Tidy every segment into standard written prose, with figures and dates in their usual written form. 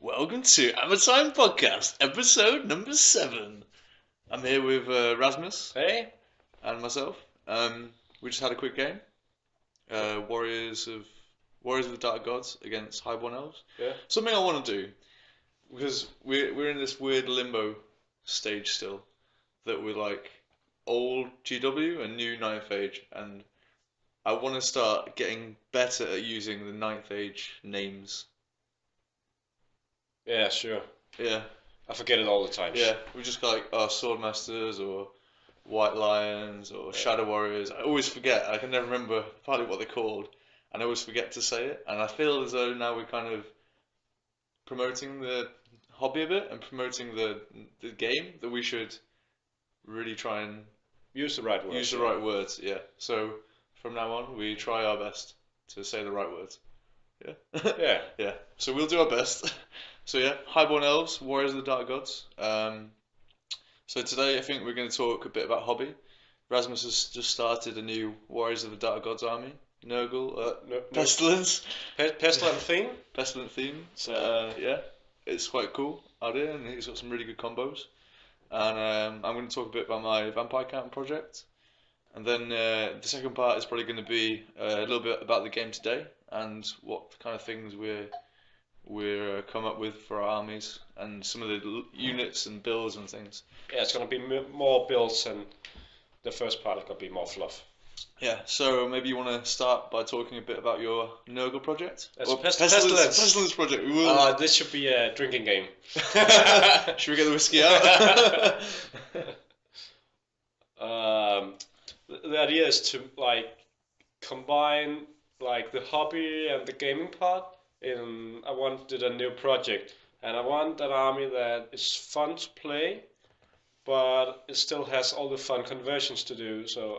Welcome to Ammertime Podcast, episode number 7. I'm here with Rasmus Hey? and myself. We just had a quick game. Warriors of the Dark Gods against Highborn Elves. Yeah. Something I want to do, because we're in this weird limbo stage still, that we're like old GW and new 9th Age, and I want to start getting better at using the 9th Age names. Yeah, sure. Yeah. I forget it all the time. Yeah, we just got like Swordmasters or White Lions or Shadow Warriors. I always forget. I can never remember partly what they're called, and I always forget to say it. And I feel as though now we're kind of promoting the hobby a bit and promoting the game, that we should really try and Use the right words. use the right words. Yeah. So from now on, we try our best to say the right words. Yeah. Yeah. Yeah. So we'll do our best. So yeah, Highborn Elves, Warriors of the Dark Gods. So today I think we're going to talk a bit about hobby. Rasmus has just started a new Warriors of the Dark Gods army. Pestilence. Pestilence theme? Pestilent theme. So, yeah, it's quite cool idea, and he's got some really good combos. And I'm going to talk a bit about my vampire counting project. And then the second part is probably going to be a little bit about the game today and what kind of things we're come up with for our armies and some of the units and builds and things. yeah, it's going to be more builds, and the first part is going to be more fluff. Yeah, so maybe you want to start by talking a bit about your Nurgle project? That's Or Pestilence. Pestilence project. We will. This should be a drinking game. Should we get the whiskey out? The idea is to combine the hobby and the gaming part. I wanted a new project, and I want an army that is fun to play, but it still has all the fun conversions to do. So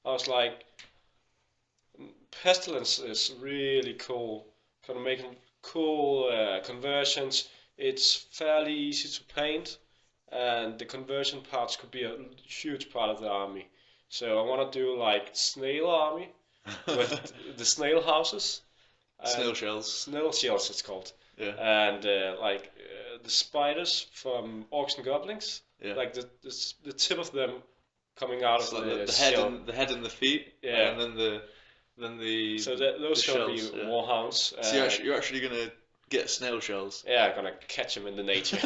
I was like, Pestilence is really cool. Kind of making cool conversions. It's fairly easy to paint, and the conversion parts could be a huge part of the army. So I want to do like snail army with the snail houses. Snail shells. Snail shells, it's called. Yeah. And the spiders from orcs and goblins. Yeah. Like the tip of them coming out It's of like the head shell. and the head and the feet. Yeah. And then the So those the are gonna shells, be yeah. warhounds. So you're actually gonna get snail shells. Yeah, I'm gonna catch them in the nature,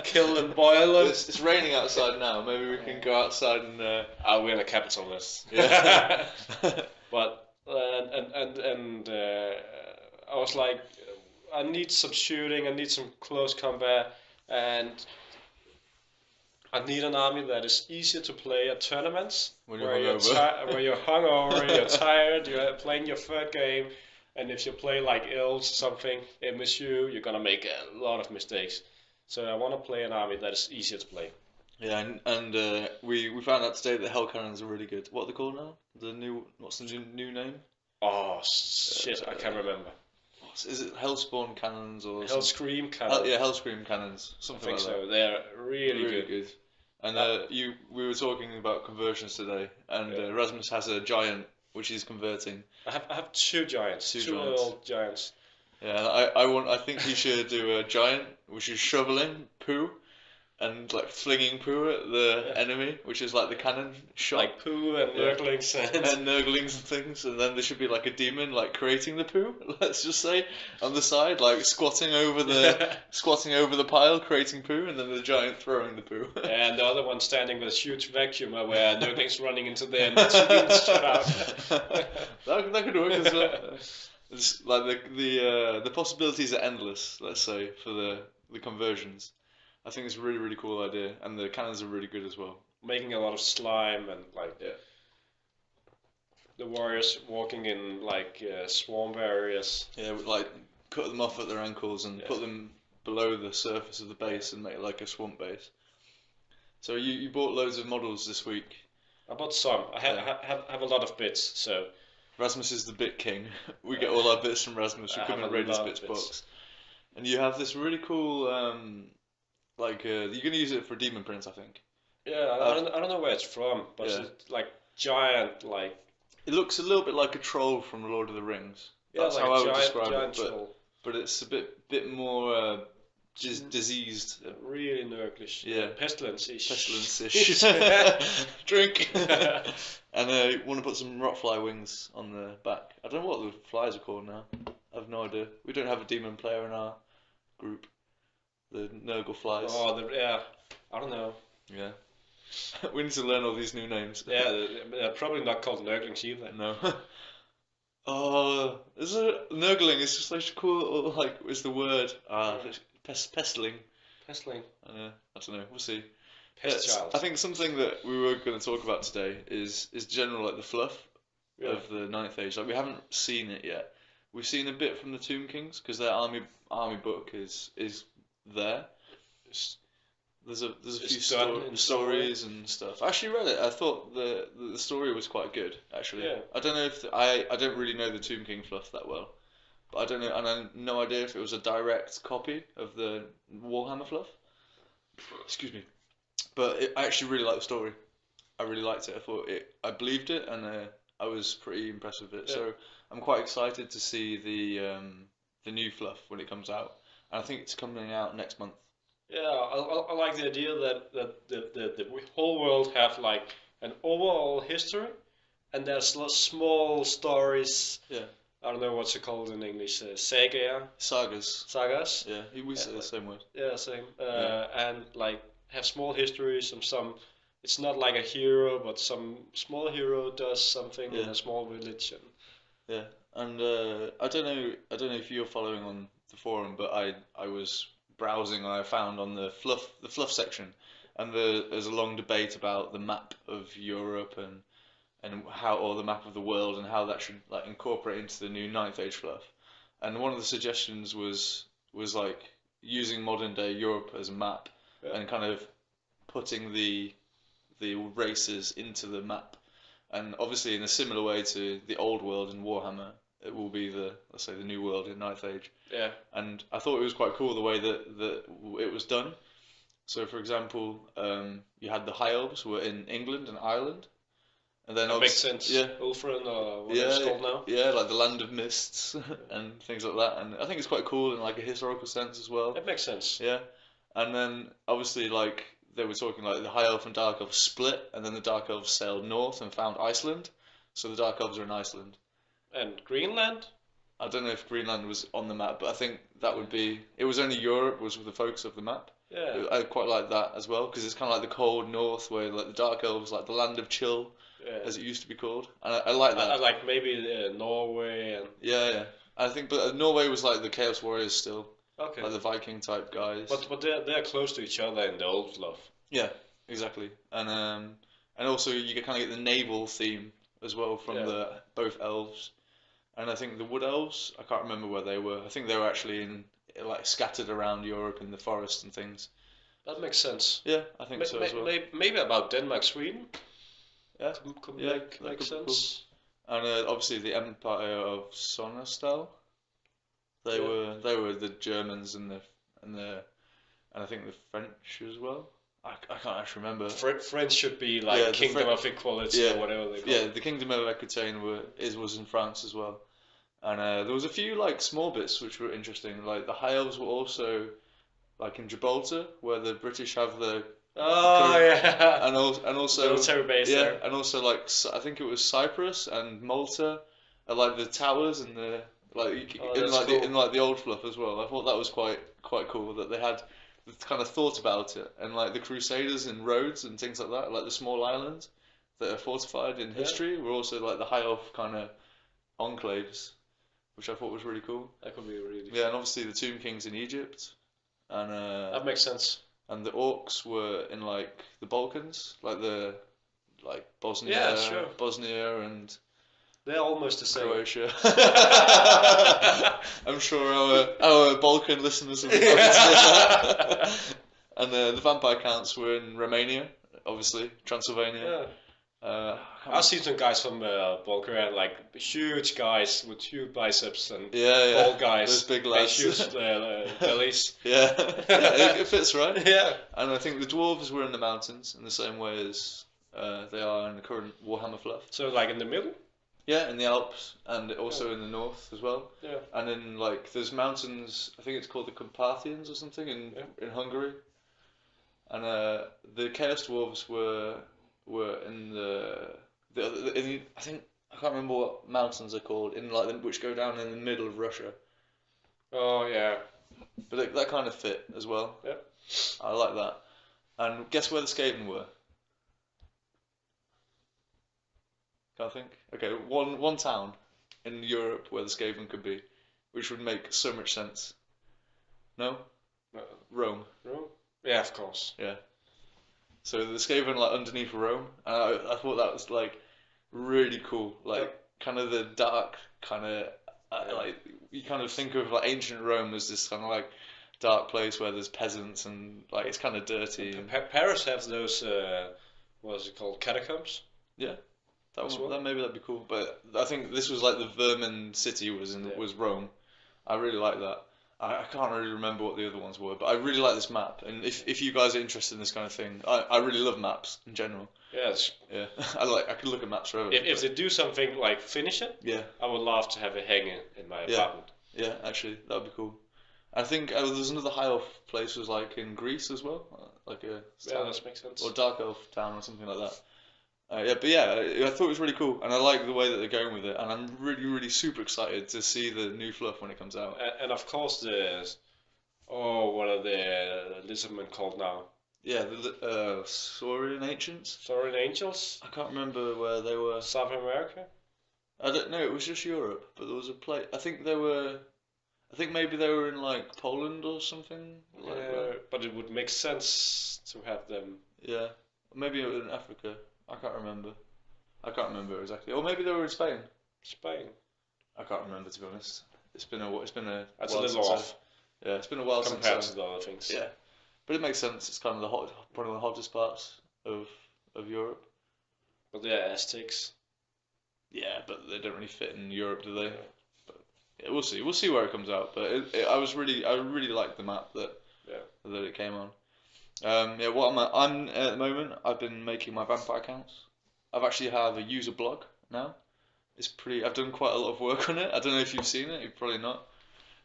kill them, boil them. It's raining outside now. Maybe we can go outside and. We're in a capitalist. Yeah. But I was like, I need some shooting, I need some close combat, and I need an army that is easier to play at tournaments When you're where you're hungover, you're tired, you're playing your third game, and if you play like Elves or something, MSU, you're gonna make a lot of mistakes. So I want to play an army that is easier to play. Yeah, and we found out today that Hell Cannons are really good. What are they called now? What's the new name? Oh shit, I can't remember. Is it Hellspawn Cannons or Hellscream cannon. Yeah, Hellscream Cannons, I something think like so. that. They're really good. And we were talking about conversions today, and Yeah. Rasmus has a giant which he's converting. I have two giants, Two two giants. old giants. Yeah, and I think he should do a giant which is shoveling poo and like flinging poo at the Yeah. enemy, which is like the cannon shot. Like poo and Yeah. nurglings And nurglings and things, and then there should be like a demon like creating the poo, let's just say, on the side, like squatting over the pile, creating poo, and then the giant throwing the poo. and the other one standing with a huge vacuum where nurglings running into them and shooting shut out. that could work as well. It's like the possibilities are endless, let's say, for the conversions. I think it's a really, really cool idea, and the cannons are really good as well. Making a lot of slime and the warriors walking in swamp areas. Yeah, like cut them off at their ankles and Yeah. put them below the surface of the base and make it like a swamp base. So you bought loads of models this week. I bought some. I have a lot of bits, so Rasmus is the bit king. We get all our bits from Rasmus. We I come have in a Raiders lot of Bits bits. box. And you have this really cool, you're going to use it for Demon Prince, I think. yeah, I don't know where it's from, but Yeah. it's like giant, It looks a little bit like a troll from Lord of the Rings. yeah, That's like how a I would giant describe giant it. But troll. but it's a bit more diseased. Really nurglish. Yeah. Pestilence-ish. Pestilence-ish. Drink. And you want to put some rotfly wings on the back. I don't know what the flies are called now. I have no idea. We don't have a demon player in our group. The Nurgle flies. Oh, yeah. I don't know. Yeah. We need to learn all these new names. Yeah, they're probably not called Nurglings either. No. Oh, is it Nurgling? It's just such a cool, like, is the word. Pestling. Pestling. I don't know. We'll see. Pest child. I think something that we were going to talk about today is general, like, the fluff of the Ninth Age. Like, we haven't seen it yet. We've seen a bit from the Tomb Kings because their army book is there. There's a few stories and stuff. I actually read it. I thought the story was quite good. Actually, Yeah. I don't know if I don't really know the Tomb King fluff that well, but I don't know, and I have no idea if it was a direct copy of the Warhammer fluff. Excuse me, but I actually really liked the story. I really liked it. I believed it, and I was pretty impressed with it. Yeah. So I'm quite excited to see the new fluff when it comes out, and I think it's coming out next month. Yeah, I like the idea that the whole world have like an overall history, and there's small stories. Yeah. I don't know what's it called in English. Sagas. Sagas. Yeah, we say the same word. Yeah, same. And like have small histories and some. It's not like a hero, but some small hero does something in a small village. Yeah, and I don't know if you're following on the forum, but I was browsing and I found on the fluff section, and there's a long debate about the map of Europe and how, or the map of the world, and how that should like incorporate into the new Ninth Age fluff. And one of the suggestions was like using modern day Europe as a map and kind of putting the races into the map, and obviously in a similar way to the old world in Warhammer, it will be let's say the new world in Ninth Age. Yeah. And I thought it was quite cool the way that it was done. So for example, you had the High Elves were in England and Ireland, and then that makes sense. Yeah. Ulfrin, or what it's called now. Yeah, like the Land of Mists and things like that. And I think it's quite cool in like a historical sense as well. It makes sense. Yeah. And then obviously like they were talking like the High Elf and Dark Elves split, and then the Dark Elves sailed north and found Iceland. So the Dark Elves are in Iceland. And Greenland? I don't know if Greenland was on the map, but I think that would be. It was only Europe was the focus of the map. Yeah. I quite like that as well, because it's kind of like the cold north, where like the Dark Elves, like the land of chill, as it used to be called, and I like that. I like maybe Norway and. Yeah. I think, but Norway was like the Chaos Warriors still. Okay. Like the Viking type guys. But they're close to each other in the old fluff. Yeah, exactly, and also you can kind of get the naval theme as well from both elves. And I think the Wood Elves, I can't remember where they were. I think they were actually like scattered around Europe in the forest and things. That makes sense. Yeah, I think so as well. Maybe about Denmark, Sweden. Yeah, could make sense. Cool. And obviously the Empire of Sonestal. They were the Germans and I think the French as well. I can't actually remember. French should be like Kingdom of Equality or whatever they call it. Yeah, the Kingdom of Aquitaine was in France as well. And there was a few like small bits which were interesting. Like the High Elves were also like in Gibraltar, where the British have the and also military base there. And also like I think it was Cyprus and Malta, are like the towers and the in the old fluff as well. I thought that was quite cool that they had kind of thought about it, and like the Crusaders in Rhodes and things like that, like the small islands that are fortified in history, were also like the high elf kind of enclaves, which I thought was really cool. That could be really and obviously the Tomb Kings in Egypt, and that makes sense. And the orcs were in like the Balkans, like Bosnia, Bosnia and. They're almost the same. Croatia. I'm sure our Balkan listeners will be happy to know that. And the vampire counts were in Romania, obviously, Transylvania. Yeah. I've seen some guys from Bulgaria, like huge guys with huge biceps and bald guys. Those big lads. Huge bellies. Yeah, it fits, right? Yeah. And I think the dwarves were in the mountains in the same way as they are in the current Warhammer fluff. So like in the middle? Yeah, in the Alps and also in the north as well. Yeah. And in like there's mountains. I think it's called the Carpathians or something in Hungary. And the Chaos Dwarves were in the other, I think I can't remember what mountains they're called in like which go down in the middle of Russia. Oh yeah. But that kind of fit as well. Yeah. I like that. And guess where the Skaven were? Can't think. Okay, one town in Europe where the Skaven could be, which would make so much sense. No? Rome. Rome? Yeah, of course. Yeah. So the Skaven like underneath Rome, and I thought that was like really cool. Like kind of the dark kind of like you kind of think of like ancient Rome as this kind of like dark place where there's peasants and like it's kind of dirty. Paris have those what is it called, catacombs? Yeah. That maybe that'd be cool, but I think this was like the vermin city was Rome. I really like that. I can't really remember what the other ones were, but I really like this map. And if you guys are interested in this kind of thing, I really love maps in general. Yes. Yeah, I could look at maps forever. If they do something like finish it, yeah, I would love to have it hanging in my apartment. Yeah, actually, that would be cool. I think there's another high elf place was like in Greece as well, like a yeah, that makes sense. Or dark elf town or something like that. I thought it was really cool, and I like the way that they're going with it, and I'm really, really super excited to see the new fluff when it comes out. And of course what are the lizardmen called now? Yeah, the Saurian Ancients. Saurian Angels? I can't remember where they were. South America? I don't know, it was just Europe, but there was a place. I think maybe they were in like Poland or something. But it would make sense to have them. Yeah, maybe in Africa. I can't remember exactly. Or maybe they were in Spain. Spain. I can't remember, to be honest. It's been a That's a little off. Yeah, it's been a while compared to the other things. Yeah, but it makes sense. It's kind of one of the hottest parts of Europe. But yeah, Aztecs. Yeah, but they don't really fit in Europe, do they? Yeah. But yeah, we'll see. We'll see where it comes out. But I really liked the map that it came on. What I'm at the moment. I've been making my vampire accounts. I've actually have a user blog now. I've done quite a lot of work on it. I don't know if you've seen it. You've probably not.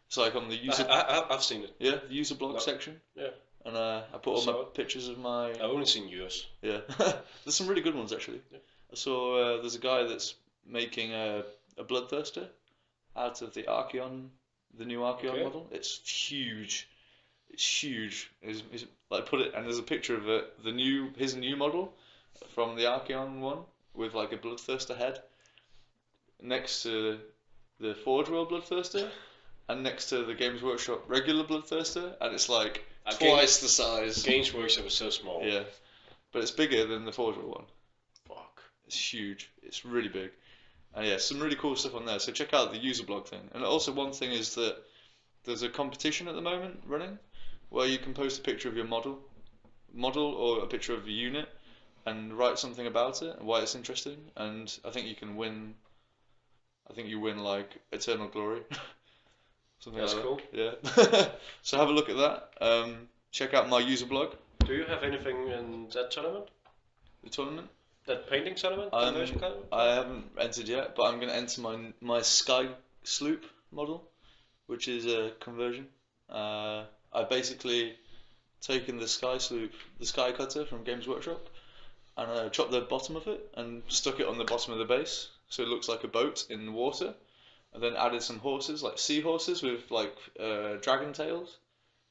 It's like on the user. I've seen it. Yeah, the user blog section. Yeah. And I put all my pictures of my. I've only seen yours. Yeah, there's some really good ones actually. Yeah. I saw there's a guy that's making a bloodthirster out of the Archeon, the new Archeon model. It's huge. It's huge. He's like put it, and there's a picture of it, his new model from the Archeon one with like a bloodthirster head next to the Forge World bloodthirster and next to the Games Workshop regular bloodthirster, and it's like twice the size. Games Workshop is so small. Yeah, but it's bigger than the Forge World one. Fuck, it's huge. It's really big, and yeah, some really cool stuff on there. So check out the user blog thing. And also one thing is that there's a competition at the moment running where you can post a picture of your model or a picture of a unit and write something about it and why it's interesting, and I think you can win. I think you win like eternal glory. Something That's like cool. That. Yeah. So have a look at that. Check out my user blog. Do you have anything in that tournament? The tournament? That painting tournament? Conversion tournament? I haven't entered yet, but I'm going to enter my Sky Sloop model, which is a conversion. I've basically taken the Sky Sloop, the Sky Cutter from Games Workshop, and chopped the bottom of it and stuck it on the bottom of the base, so it looks like a boat in the water. And then added some horses, like seahorses with like dragon tails,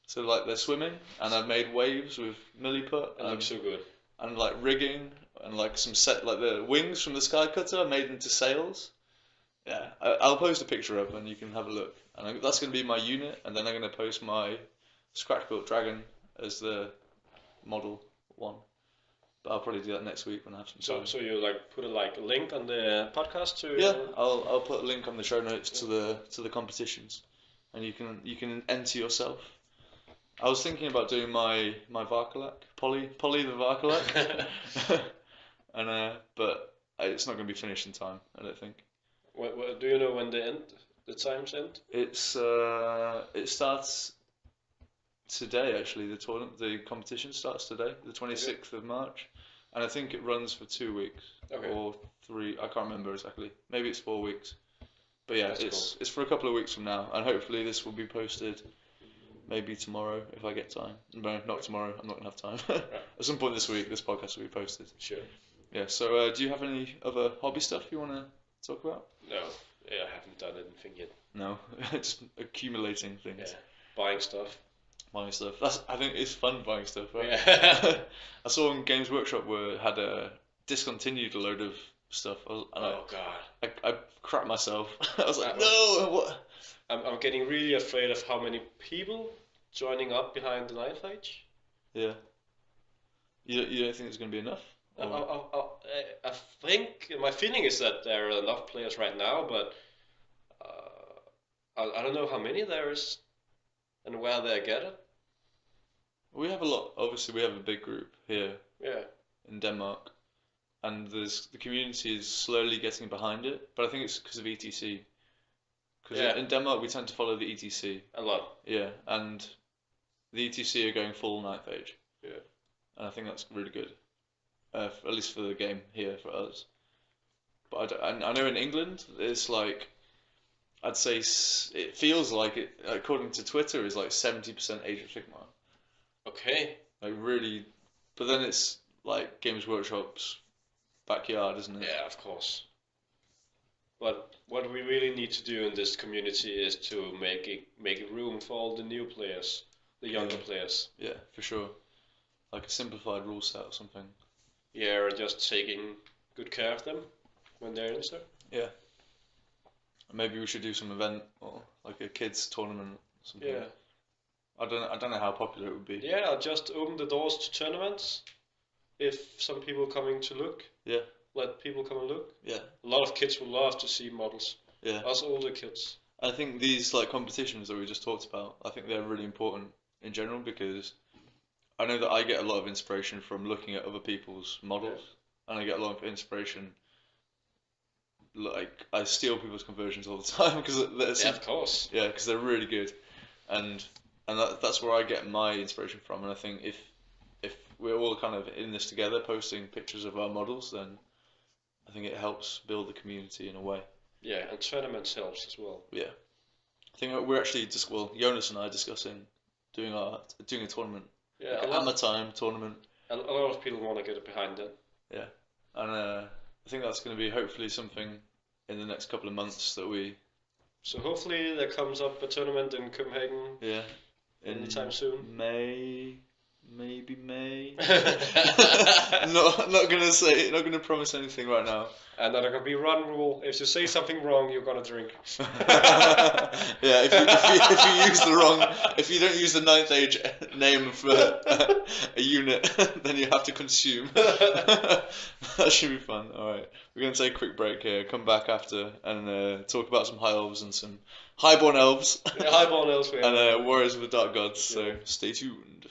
so like they're swimming. And I've made waves with milliput. It looks so good. And like rigging and like some set like the wings from the Sky Cutter I made into sails. Yeah, I'll post a picture up and you can have a look. And that's going to be my unit, and then I'm going to post my scratch built dragon as the model one. But I'll probably do that next week when I have some time. So you like put a link on the podcast to? Yeah, I'll put a link on the show notes to the competitions, and you can enter yourself. I was thinking about doing my Varkalak, Polly the Varkalak, and but it's not going to be finished in time, I don't think. What do you know when the times end? It starts today actually. The competition starts today, the 26th of March, and I think it runs for 2 weeks Okay. or 3. I can't remember exactly. Maybe it's 4 weeks. But yeah, That's it's for a couple of weeks from now, and hopefully this will be posted maybe tomorrow if I get time. No, not tomorrow. I'm not gonna have time. At some point this week, this podcast will be posted. Sure. Yeah. So, do you have any other hobby stuff you want to talk about? No, yeah, I haven't done anything yet. No, just accumulating things. Yeah, buying stuff. Buying stuff. I think it's fun buying stuff, right? Yeah. I saw in Games Workshop where had discontinued a load of stuff. Oh god. I crapped myself. I was like, That no, what? I'm getting really afraid of how many people joining up behind the Ninth Age. Yeah. You don't think there's gonna be enough? I think my feeling is that there are enough players right now, but I don't know how many there is and where they're gathered. We have a lot. Obviously, we have a big group here Yeah. in Denmark, and the community is slowly getting behind it. But I think it's because of ETC. Because Yeah. in Denmark, we tend to follow the ETC. A lot. Yeah, and the ETC are going full Ninth Age. Yeah. And I think that's really good. At least for the game here for us. But I know in England, it's like, I'd say it feels like it, according to Twitter, is like 70% Age of Sigmar. Okay. Like really, but then it's like Games Workshop's backyard, isn't it? Yeah, of course. But what we really need to do in this community is to make room for all the new players, the younger players. Yeah, for sure. Like a simplified rule set or something. Yeah, or just taking good care of them when they're in there. Yeah. Maybe we should do some event or like a kids tournament or something. Yeah. I don't know how popular it would be. Yeah, I'll just open the doors to tournaments. If some people coming to look. Yeah. Let people come and look. Yeah. A lot of kids will love to see models. Yeah. Us older kids. I think these like competitions that we just talked about, I think they're really important in general because I know that I get a lot of inspiration from looking at other people's models, and I get a lot of inspiration. Like I steal people's conversions all the time because of course. Yeah, because they're really good, and that's where I get my inspiration from. And I think if we're all kind of in this together, posting pictures of our models, then I think it helps build the community in a way. Yeah, and tournaments helps as well. Yeah, I think we're actually Jonas and I are discussing doing a tournament. Yeah, Like an Ammertime tournament. A lot of people want to get behind that. Yeah, and I think that's going to be hopefully something in the next couple of months that we. So hopefully there comes up a tournament in Copenhagen. Yeah. Anytime soon. Maybe May. not gonna promise anything right now. And then there can be run rule. If you say something wrong, you're gonna drink. Yeah, if you don't use the Ninth Age name for a unit, then you have to consume. That should be fun. All right, we're gonna take a quick break here. Come back after and talk about some high elves and some highborn elves. Yeah, Highborn Elves. And warriors of the dark gods. So stay tuned.